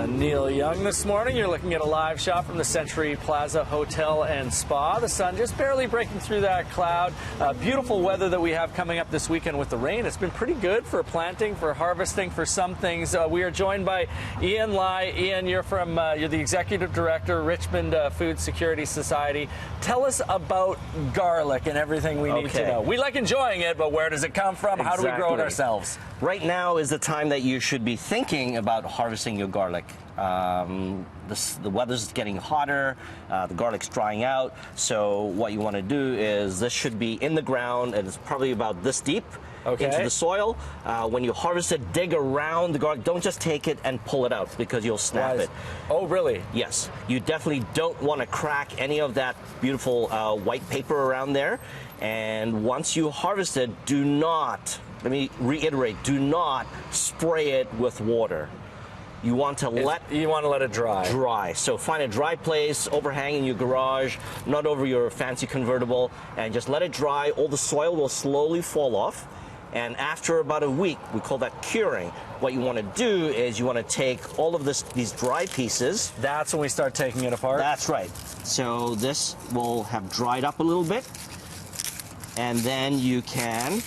Neil Young this morning. You're looking at a live shot from the Century Plaza Hotel and Spa. The sun just barely breaking through that cloud. Beautiful weather that we have coming up this weekend with the rain. It's been pretty good for planting, for harvesting, for some things. We are joined by Ian Lai. Ian, you're the executive director, Richmond Food Security Society. Tell us about garlic and everything we need to know. We like enjoying it, but where does it come from? How do we grow it ourselves? Right now is the time that you should be thinking about harvesting your garlic. The weather's getting hotter, the garlic's drying out, so what you want to do is this should be in the ground, and it's probably about this deep into the soil. When you harvest it, dig around the garlic. Don't just take it and pull it out because you'll snap it. Oh, really? Yes. You definitely don't want to crack any of that beautiful white paper around there. And once you harvest it, do not, let me reiterate, do not spray it with water. You want to let it dry. Dry. So find a dry place, overhang in your garage, not over your fancy convertible, and just let it dry. All the soil will slowly fall off. And after about a week, we call that curing. What you want to do is you want to take all of these dry pieces. That's when we start taking it apart? That's right. So this will have dried up a little bit. And then you can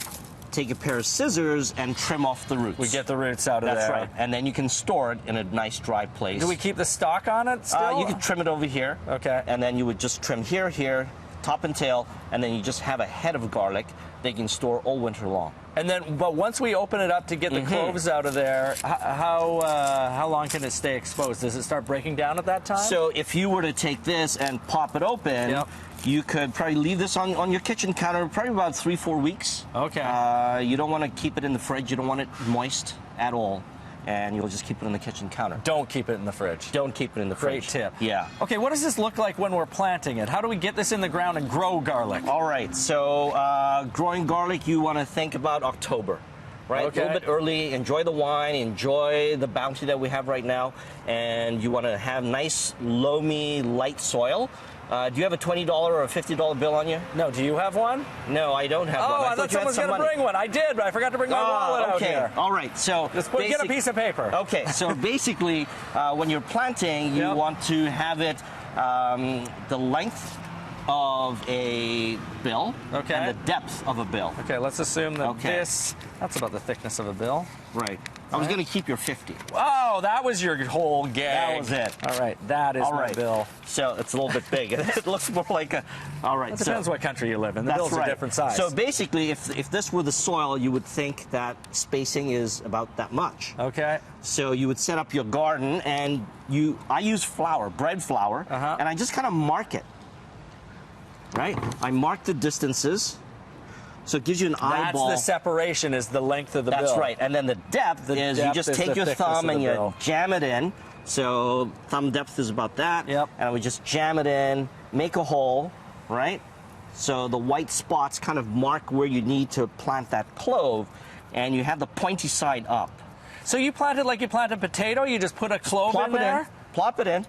take a pair of scissors and trim off the roots. We get the roots out of there. That's right. And then you can store it in a nice dry place. Do we keep the stalk on it still? You can trim it over here. Okay. And then you would just trim here, top and tail, and then you just have a head of garlic that you can store all winter long. And then, but once we open it up to get the cloves out of there, how long can it stay exposed? Does it start breaking down at that time? So if you were to take this and pop it open, you could probably leave this on your kitchen counter probably about 3-4 weeks. Okay. You don't want to keep it in the fridge. You don't want it moist at all. And you'll just keep it on the kitchen counter. Don't keep it in the fridge. Don't keep it in the fridge. Great tip. Yeah. Okay, what does this look like when we're planting it? How do we get this in the ground and grow garlic? All right, so growing garlic, you want to think about October, right? Okay. A little bit early, enjoy the wine, enjoy the bounty that we have right now, and you want to have nice, loamy, light soil. Do you have a $20 or a $50 bill on you? No, do you have one? No, I don't have one. I thought someone was going to bring one. I did, but I forgot to bring my wallet out here. All right, so get a piece of paper. Okay, so basically, when you're planting, you want to have it the length of a bill and the depth of a bill. Okay, let's assume that that's about the thickness of a bill. Right. I was going to keep your 50. Oh, that was your whole gag. That was it. All right, that is my bill. So it's a little bit big. It looks more like a... All right. It depends what country you live in. The bills are different size. So basically, if this were the soil, you would think that spacing is about that much. Okay. So you would set up your garden, and I use flour, bread flour, and I just kind of mark it. Right? I mark the distances. So it gives you an eyeball. That's the separation, is the length of the bill. That's right. And then the depth is you just take your thumb and you jam it in. So thumb depth is about that. Yep. And we just jam it in, make a hole, right? So the white spots kind of mark where you need to plant that clove, and you have the pointy side up. So you plant it like you plant a potato? You just put a clove in there? Plop it in,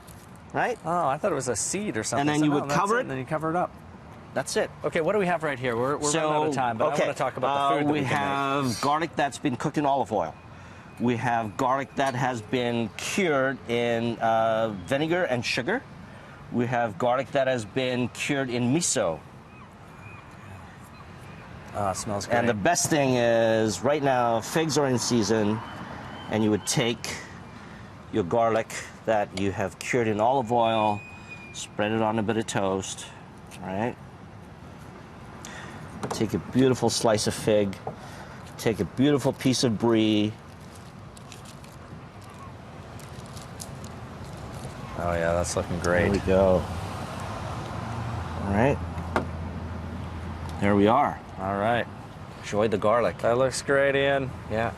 right? Oh, I thought it was a seed or something. And then you would cover it. And then you cover it up. That's it. Okay, what do we have right here? We're running out of time, but I want to talk about the food that we have garlic that's been cooked in olive oil. We have garlic that has been cured in vinegar and sugar. We have garlic that has been cured in miso. Smells great. And the best thing is, right now, figs are in season, and you would take your garlic that you have cured in olive oil, spread it on a bit of toast, all right? Take a beautiful slice of fig, take a beautiful piece of brie. Oh yeah, that's looking great. There we go. All right. There we are. All right. Enjoy the garlic. That looks great, Ian. Yeah.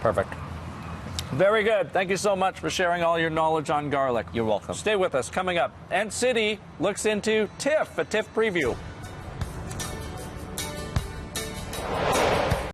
Perfect. Very good. Thank you so much for sharing all your knowledge on garlic. You're welcome. Stay with us. Coming up, Ent City looks into TIFF, a TIFF preview.